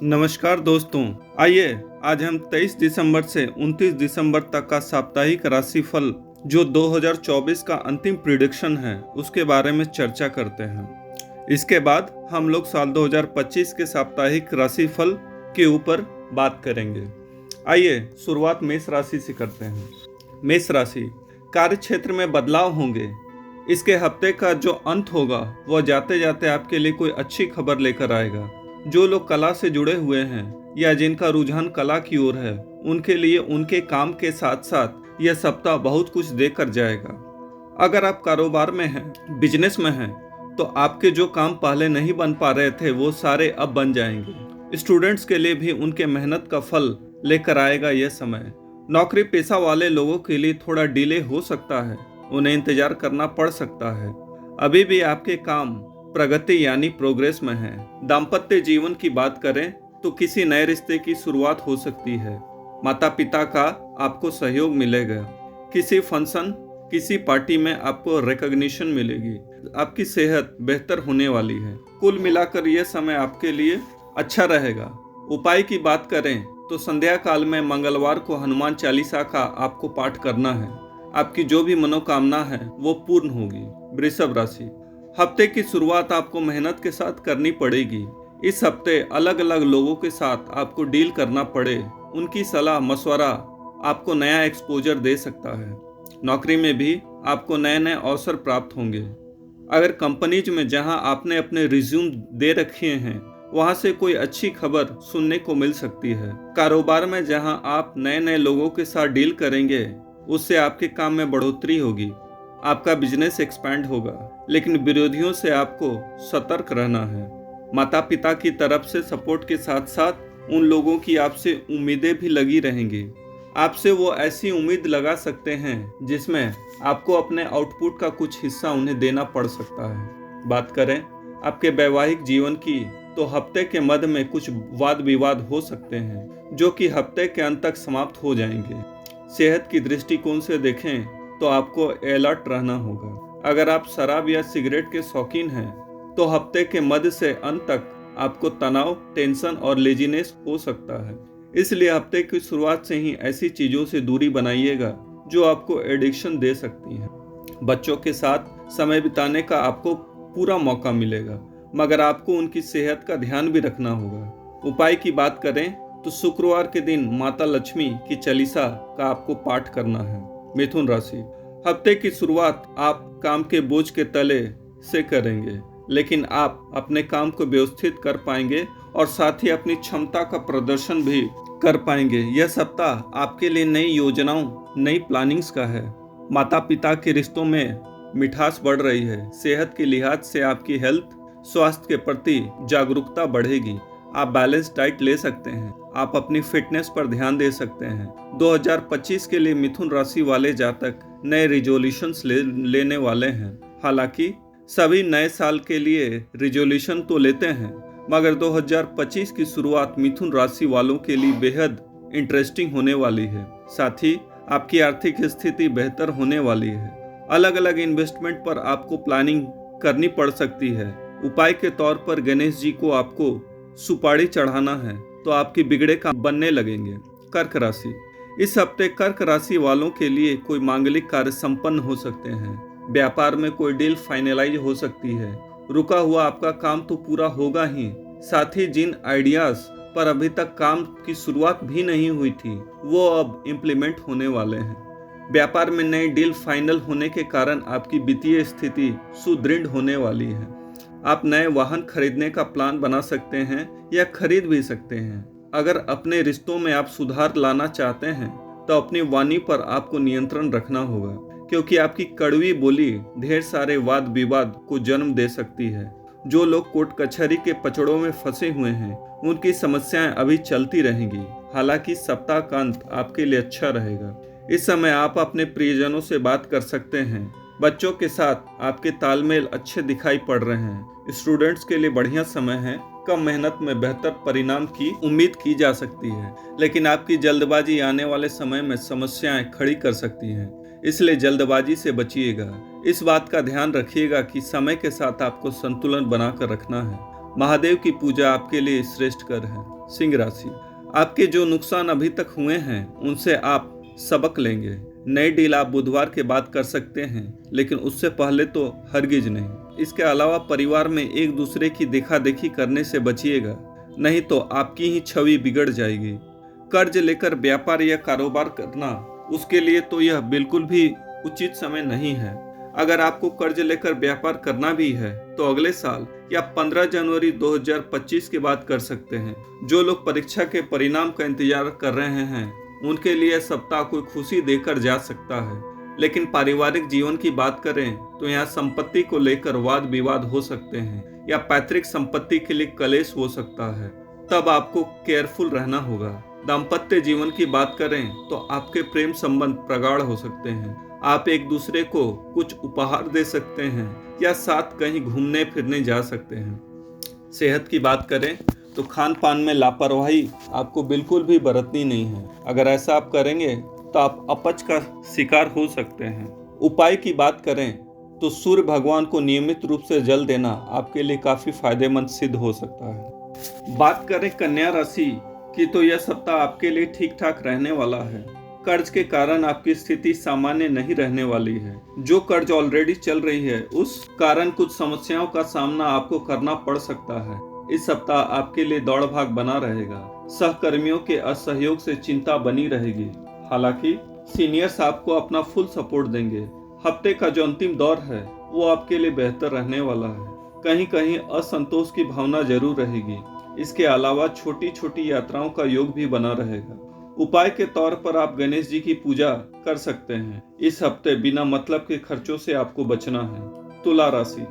नमस्कार दोस्तों। आइए आज हम 23 दिसंबर से 29 दिसंबर तक का साप्ताहिक राशिफल जो 2024 का अंतिम प्रिडिक्शन है उसके बारे में चर्चा करते हैं। इसके बाद हम लोग साल 2025 के साप्ताहिक राशिफल के ऊपर बात करेंगे। आइए शुरुआत मेष राशि से करते हैं। मेष राशि, कार्य क्षेत्र में बदलाव होंगे। इसके हफ्ते का जो अंत होगा वह जाते जाते आपके लिए कोई अच्छी खबर लेकर आएगा। जो लोग कला से जुड़े हुए हैं या जिनका रुझान कला की ओर है, उनके लिए उनके काम के साथ साथ यह सप्ताह बहुत कुछ देकर जाएगा। अगर आप कारोबार में हैं, बिजनेस में हैं, तो आपके जो काम पहले नहीं बन पा रहे थे वो सारे अब बन जाएंगे। स्टूडेंट्स के लिए भी उनके मेहनत का फल लेकर आएगा यह समय। नौकरी पेशा वाले लोगों के लिए थोड़ा डिले हो सकता है, उन्हें इंतजार करना पड़ सकता है। अभी भी आपके काम प्रगति यानी प्रोग्रेस में है। दाम्पत्य जीवन की बात करें तो किसी नए रिश्ते की शुरुआत हो सकती है। माता पिता का आपको सहयोग मिलेगा। किसी फंक्शन, किसी पार्टी में आपको रिकॉग्निशन मिलेगी। आपकी सेहत बेहतर होने वाली है। कुल मिलाकर यह समय आपके लिए अच्छा रहेगा। उपाय की बात करें तो संध्या काल में मंगलवार को हनुमान चालीसा का आपको पाठ करना है। आपकी जो भी मनोकामना है वो पूर्ण होगी। वृषभ राशि, हफ्ते की शुरुआत आपको मेहनत के साथ करनी पड़ेगी। इस हफ्ते अलग अलग लोगों के साथ आपको डील करना पड़े, उनकी सलाह मशवरा आपको नया एक्सपोजर दे सकता है। नौकरी में भी आपको नए नए अवसर प्राप्त होंगे। अगर कंपनीज में जहां आपने अपने रिज्यूम दे रखे हैं वहां से कोई अच्छी खबर सुनने को मिल सकती है। कारोबार में जहां आप नए नए लोगों के साथ डील करेंगे उससे आपके काम में बढ़ोतरी होगी। आपका बिजनेस एक्सपैंड होगा, लेकिन विरोधियों से आपको सतर्क रहना है। माता पिता की तरफ से सपोर्ट के साथ साथ उन लोगों की आपसे उम्मीदें भी लगी रहेंगी। आपसे वो ऐसी उम्मीद लगा सकते हैं जिसमें आपको अपने आउटपुट का कुछ हिस्सा उन्हें देना पड़ सकता है। बात करें आपके वैवाहिक जीवन की तो हफ्ते के मध्य में कुछ वाद विवाद हो सकते हैं जो कि हफ्ते के अंत तक समाप्त हो जाएंगे। सेहत की दृष्टिकोण से देखें तो आपको अलर्ट रहना होगा। अगर आप शराब या सिगरेट के शौकीन हैं तो हफ्ते के मध्य से अंत तक आपको तनाव, टेंशन और लेजीनेस हो सकता है। इसलिए हफ्ते की शुरुआत से ही ऐसी चीजों से दूरी बनाइएगा जो आपको एडिक्शन दे सकती हैं। बच्चों के साथ समय बिताने का आपको पूरा मौका मिलेगा, मगर आपको उनकी सेहत का ध्यान भी रखना होगा। उपाय की बात करें तो शुक्रवार के दिन माता लक्ष्मी की चालीसा का आपको पाठ करना है। मिथुन राशि, हफ्ते की शुरुआत आप काम के बोझ के तले से करेंगे, लेकिन आप अपने काम को व्यवस्थित कर पाएंगे और साथ ही अपनी क्षमता का प्रदर्शन भी कर पाएंगे। यह सप्ताह आपके लिए नई योजनाओं, नई प्लानिंग्स का है। माता पिता के रिश्तों में मिठास बढ़ रही है। सेहत के लिहाज से आपकी हेल्थ, स्वास्थ्य के प्रति जागरूकता बढ़ेगी। आप बैलेंस डाइट ले सकते हैं। आप अपनी फिटनेस पर ध्यान दे सकते हैं। 2025 के लिए मिथुन राशि वाले जातक नए रिजोल्यूशंस लेने वाले हैं। हालांकि सभी नए साल के लिए रिजोल्यूशन तो लेते हैं, मगर 2025 की शुरुआत मिथुन राशि वालों के लिए बेहद इंटरेस्टिंग होने वाली है। साथ ही आपकी आर्थिक स्थिति बेहतर होने वाली है। अलग अलग इन्वेस्टमेंट पर आपको प्लानिंग करनी पड़ सकती है। उपाय के तौर पर गणेश जी को आपको सुपारी चढ़ाना है तो आपकी बिगड़े काम बनने लगेंगे। कर्क राशि, इस हफ्ते कर्क राशि वालों के लिए कोई मांगलिक कार्य संपन्न हो सकते हैं। व्यापार में कोई डील फाइनलाइज हो सकती है। रुका हुआ आपका काम तो पूरा होगा ही, साथ ही जिन आइडियाज पर अभी तक काम की शुरुआत भी नहीं हुई थी वो अब इम्प्लीमेंट होने वाले हैं। व्यापार में नई डील फाइनल होने के कारण आपकी वित्तीय स्थिति सुदृढ़ होने वाली है। आप नए वाहन खरीदने का प्लान बना सकते हैं या खरीद भी सकते हैं। अगर अपने रिश्तों में आप सुधार लाना चाहते हैं तो अपनी वाणी पर आपको नियंत्रण रखना होगा, क्योंकि आपकी कड़वी बोली ढेर सारे वाद विवाद को जन्म दे सकती है। जो लोग कोर्ट कचहरी के पचड़ों में फंसे हुए हैं उनकी समस्याएं अभी चलती रहेंगी। हालांकि सप्ताह का अंत आपके लिए अच्छा रहेगा। इस समय आप अपने प्रियजनों से बात कर सकते हैं। बच्चों के साथ आपके तालमेल अच्छे दिखाई पड़ रहे हैं। स्टूडेंट्स के लिए बढ़िया समय है। कम मेहनत में बेहतर परिणाम की उम्मीद की जा सकती है, लेकिन आपकी जल्दबाजी आने वाले समय में समस्याएं खड़ी कर सकती हैं। इसलिए जल्दबाजी से बचिएगा। इस बात का ध्यान रखिएगा कि समय के साथ आपको संतुलन बनाकर रखना है। महादेव की पूजा आपके लिए श्रेष्ठ कर है। सिंह राशि, आपके जो नुकसान अभी तक हुए हैं उनसे आप सबक लेंगे। नई डील आप बुधवार के बाद कर सकते हैं, लेकिन उससे पहले तो हरगिज नहीं। इसके अलावा परिवार में एक दूसरे की देखा देखी करने से बचिएगा, नहीं तो आपकी ही छवि बिगड़ जाएगी। कर्ज लेकर व्यापार या कारोबार करना, उसके लिए तो यह बिल्कुल भी उचित समय नहीं है। अगर आपको कर्ज लेकर व्यापार करना भी है तो अगले साल या 15 जनवरी 2025 के बाद कर सकते हैं। जो लोग परीक्षा के परिणाम का इंतजार कर रहे हैं उनके लिए सप्ताह कोई खुशी देकर जा सकता है। लेकिन पारिवारिक जीवन की बात करें तो यहाँ संपत्ति को लेकर वाद विवाद हो सकते हैं या पैतृक संपत्ति के लिए कलेश हो सकता है, तब आपको केयरफुल रहना होगा। दाम्पत्य जीवन की बात करें तो आपके प्रेम संबंध प्रगाढ़ हो सकते हैं। आप एक दूसरे को कुछ उपहार दे सकते हैं या साथ कहीं घूमने फिरने जा सकते हैं। सेहत की बात करें तो खान पान में लापरवाही आपको बिल्कुल भी बरतनी नहीं है। अगर ऐसा आप करेंगे तो आप अपच का शिकार हो सकते हैं। उपाय की बात करें तो सूर्य भगवान को नियमित रूप से जल देना आपके लिए काफी फायदेमंद सिद्ध हो सकता है। बात करें कन्या राशि की तो यह सप्ताह आपके लिए ठीक ठाक रहने वाला है। कर्ज के कारण आपकी स्थिति सामान्य नहीं रहने वाली है। जो कर्ज ऑलरेडी चल रही है उस कारण कुछ समस्याओं का सामना आपको करना पड़ सकता है। इस सप्ताह आपके लिए दौड़ भाग बना रहेगा। सहकर्मियों के असहयोग से चिंता बनी रहेगी। हालांकि सीनियर्स आपको अपना फुल सपोर्ट देंगे। हफ्ते का जो अंतिम दौर है वो आपके लिए बेहतर रहने वाला है। कहीं कहीं असंतोष की भावना जरूर रहेगी। इसके अलावा छोटी छोटी यात्राओं का योग भी बना रहेगा। उपाय के तौर पर आप गणेश जी की पूजा कर सकते हैं। इस हफ्ते बिना मतलब के खर्चों से आपको बचना है। तुला राशि,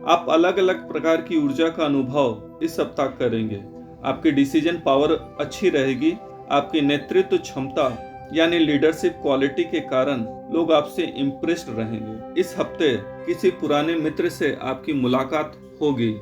आप अलग अलग प्रकार की ऊर्जा का अनुभव इस सप्ताह करेंगे। आपकी डिसीजन पावर अच्छी रहेगी। आपकी नेतृत्व क्षमता यानी लीडरशिप क्वालिटी के कारण लोग आपसे इम्प्रेस्ड रहेंगे। इस हफ्ते किसी पुराने मित्र से आपकी मुलाकात होगी।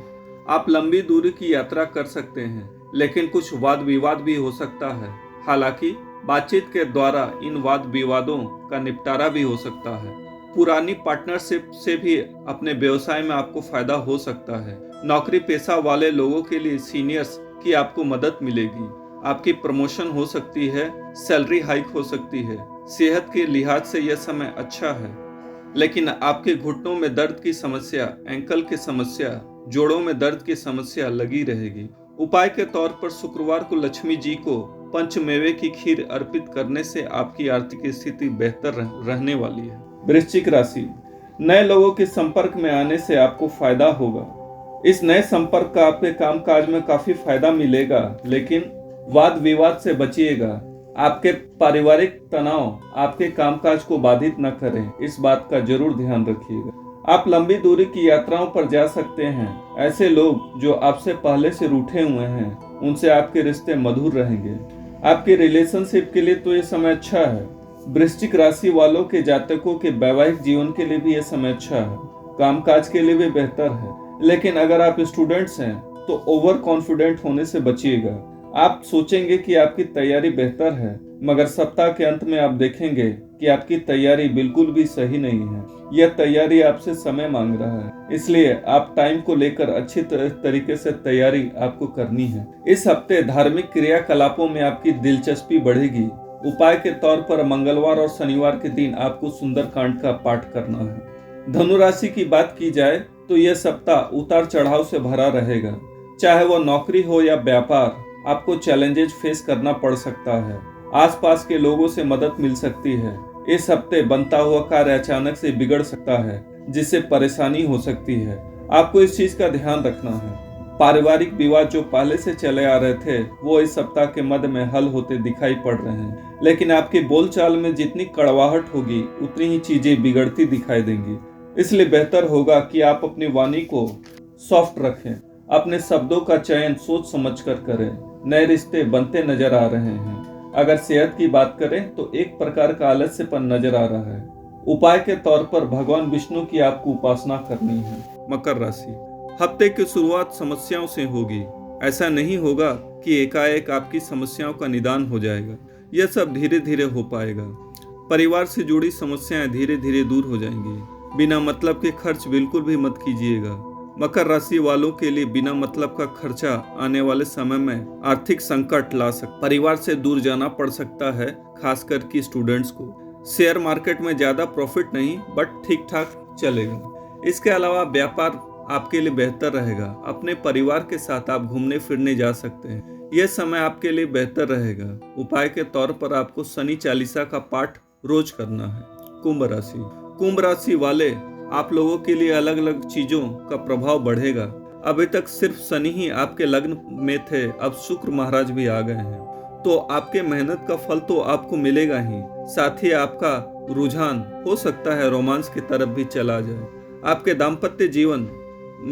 आप लंबी दूरी की यात्रा कर सकते हैं, लेकिन कुछ वाद विवाद भी हो सकता है। हालांकि बातचीत के द्वारा इन वाद विवादों का निपटारा भी हो सकता है। पुरानी पार्टनरशिप से भी अपने व्यवसाय में आपको फायदा हो सकता है। नौकरी पेशा वाले लोगों के लिए सीनियर्स की आपको मदद मिलेगी। आपकी प्रमोशन हो सकती है, सैलरी हाइक हो सकती है। सेहत के लिहाज से यह समय अच्छा है, लेकिन आपके घुटनों में दर्द की समस्या, एंकल की समस्या, जोड़ों में दर्द की समस्या लगी रहेगी। उपाय के तौर पर शुक्रवार को लक्ष्मी जी को पंचमेवे की खीर अर्पित करने से आपकी आर्थिक स्थिति बेहतर रहने वाली है। वृश्चिक राशि, नए लोगों के संपर्क में आने से आपको फायदा होगा। इस नए संपर्क का आपके कामकाज में काफी फायदा मिलेगा, लेकिन वाद विवाद से बचिएगा। आपके पारिवारिक तनाव आपके कामकाज को बाधित न करें, इस बात का जरूर ध्यान रखिएगा। आप लंबी दूरी की यात्राओं पर जा सकते हैं। ऐसे लोग जो आपसे पहले से रूठे हुए हैं उनसे आपके रिश्ते मधुर रहेंगे। आपके रिलेशनशिप के लिए तो ये समय अच्छा है। वृश्चिक राशि वालों के जातकों के वैवाहिक जीवन के लिए भी ये समय अच्छा है। कामकाज के लिए भी बेहतर है, लेकिन अगर आप स्टूडेंट्स हैं तो ओवर कॉन्फिडेंट होने से बचिएगा। आप सोचेंगे कि आपकी तैयारी बेहतर है, मगर सप्ताह के अंत में आप देखेंगे कि आपकी तैयारी बिल्कुल भी सही नहीं है। यह तैयारी आपसे समय मांग रहा है, इसलिए आप टाइम को लेकर अच्छी तरीके से तैयारी आपको करनी है। इस हफ्ते धार्मिक क्रियाकलापों में आपकी दिलचस्पी बढ़ेगी। उपाय के तौर पर मंगलवार और शनिवार के दिन आपको सुंदरकांड का पाठ करना है। धनु राशि की बात की जाए तो यह सप्ताह उतार चढ़ाव से भरा रहेगा। चाहे वह नौकरी हो या व्यापार, आपको चैलेंजेस फेस करना पड़ सकता है। आसपास के लोगों से मदद मिल सकती है। इस हफ्ते बनता हुआ कार्य अचानक से बिगड़ सकता है, जिससे परेशानी हो सकती है। आपको इस चीज का ध्यान रखना है। पारिवारिक विवाद जो पहले से चले आ रहे थे वो इस सप्ताह के मध्य में हल होते दिखाई पड़ रहे हैं, लेकिन आपकी बोलचाल में जितनी कड़वाहट होगी उतनी ही चीजें बिगड़ती दिखाई देंगी। इसलिए बेहतर होगा कि आप अपनी वाणी को सॉफ्ट रखें। अपने शब्दों का चयन सोच समझकर करें। नए रिश्ते बनते नजर आ रहे हैं। अगर सेहत की बात करें तो एक प्रकार का आलस्यपन नजर आ रहा है। उपाय के तौर पर भगवान विष्णु की आपको उपासना करनी है। मकर राशि, हफ्ते की शुरुआत समस्याओं से होगी। ऐसा नहीं होगा कि एकाएक आपकी समस्याओं का निदान हो जाएगा। यह सब धीरे धीरे हो पाएगा। परिवार से जुड़ी समस्याएं धीरे धीरे दूर हो जाएंगी। बिना मतलब के खर्च बिल्कुल भी मत कीजिएगा। मकर राशि वालों के लिए बिना मतलब का खर्चा आने वाले समय में आर्थिक संकट ला सकता, परिवार से दूर जाना पड़ सकता है, खासकर कि स्टूडेंट्स को। शेयर मार्केट में ज्यादा प्रॉफिट नहीं, बट ठीक ठाक चलेगा। इसके अलावा व्यापार आपके लिए बेहतर रहेगा। अपने परिवार के साथ आप घूमने फिरने जा सकते हैं। यह समय आपके लिए बेहतर रहेगा। उपाय के तौर पर आपको शनि चालीसा का पाठ रोज करना है। कुंभ राशि वाले आप लोगों के लिए अलग अलग चीजों का प्रभाव बढ़ेगा। अभी तक सिर्फ शनि ही आपके लग्न में थे, अब शुक्र महाराज भी आ गए हैं, तो आपके मेहनत का फल तो आपको मिलेगा ही। साथ ही आपका रुझान हो सकता है रोमांस की तरफ भी चला जाए। आपके दाम्पत्य जीवन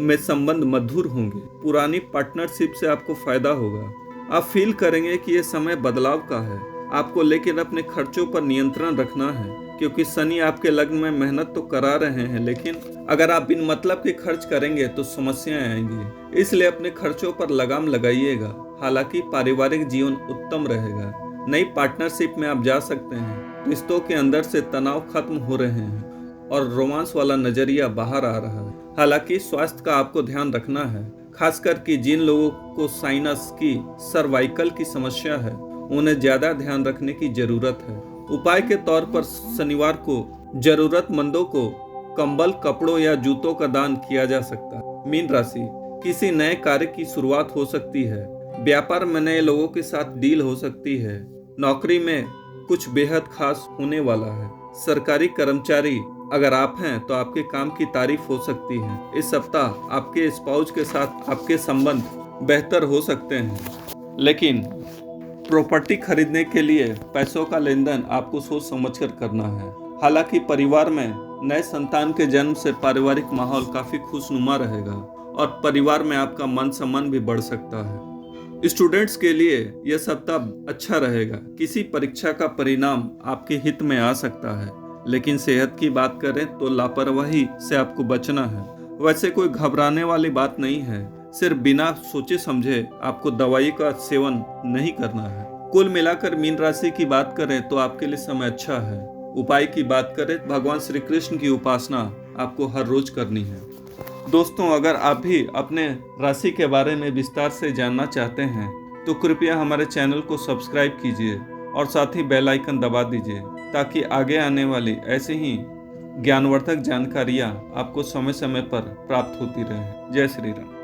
में संबंध मधुर होंगे। पुरानी पार्टनरशिप से आपको फायदा होगा। आप फील करेंगे कि यह समय बदलाव का है आपको, लेकिन अपने खर्चों पर नियंत्रण रखना है, क्योंकि शनि आपके लग्न में मेहनत तो करा रहे हैं, लेकिन अगर आप बिन मतलब के खर्च करेंगे तो समस्याएं आएंगी। इसलिए अपने खर्चों पर लगाम लगाइएगा। हालांकि पारिवारिक जीवन उत्तम रहेगा। नई पार्टनरशिप में आप जा सकते हैं। रिश्तों के अंदर से तनाव खत्म हो रहे हैं और रोमांस वाला नजरिया बाहर आ रहा है। हालांकि स्वास्थ्य का आपको ध्यान रखना है, खासकर कि जिन लोगों को साइनस की, सर्वाइकल की समस्या है, उन्हें ज्यादा ध्यान रखने की जरूरत है। उपाय के तौर पर शनिवार को जरूरतमंदों को कंबल, कपड़ों या जूतों का दान किया जा सकता है। मीन राशि, किसी नए कार्य की शुरुआत हो सकती है। व्यापार में नए लोगों के साथ डील हो सकती है। नौकरी में कुछ बेहद खास होने वाला है। सरकारी कर्मचारी अगर आप हैं तो आपके काम की तारीफ हो सकती है। इस सप्ताह आपके स्पाउस के साथ आपके संबंध बेहतर हो सकते हैं, लेकिन प्रॉपर्टी खरीदने के लिए पैसों का लेन देन आपको सोच समझकर करना है। हालांकि परिवार में नए संतान के जन्म से पारिवारिक माहौल काफी खुशनुमा रहेगा और परिवार में आपका मान सम्मान भी बढ़ सकता है। स्टूडेंट्स के लिए यह सप्ताह अच्छा रहेगा। किसी परीक्षा का परिणाम आपके हित में आ सकता है, लेकिन सेहत की बात करें तो लापरवाही से आपको बचना है। वैसे कोई घबराने वाली बात नहीं है, सिर्फ बिना सोचे समझे आपको दवाई का सेवन नहीं करना है। कुल मिलाकर मीन राशि की बात करें तो आपके लिए समय अच्छा है। उपाय की बात करें, भगवान श्री कृष्ण की उपासना आपको हर रोज करनी है। दोस्तों, अगर आप भी अपने राशि के बारे में विस्तार से जानना चाहते हैं तो कृपया हमारे चैनल को सब्सक्राइब कीजिए और साथ ही बेल आइकन दबा दीजिए, ताकि आगे आने वाली ऐसे ही ज्ञानवर्धक जानकारियाँ आपको समय समय पर प्राप्त होती रहे। जय श्री राम।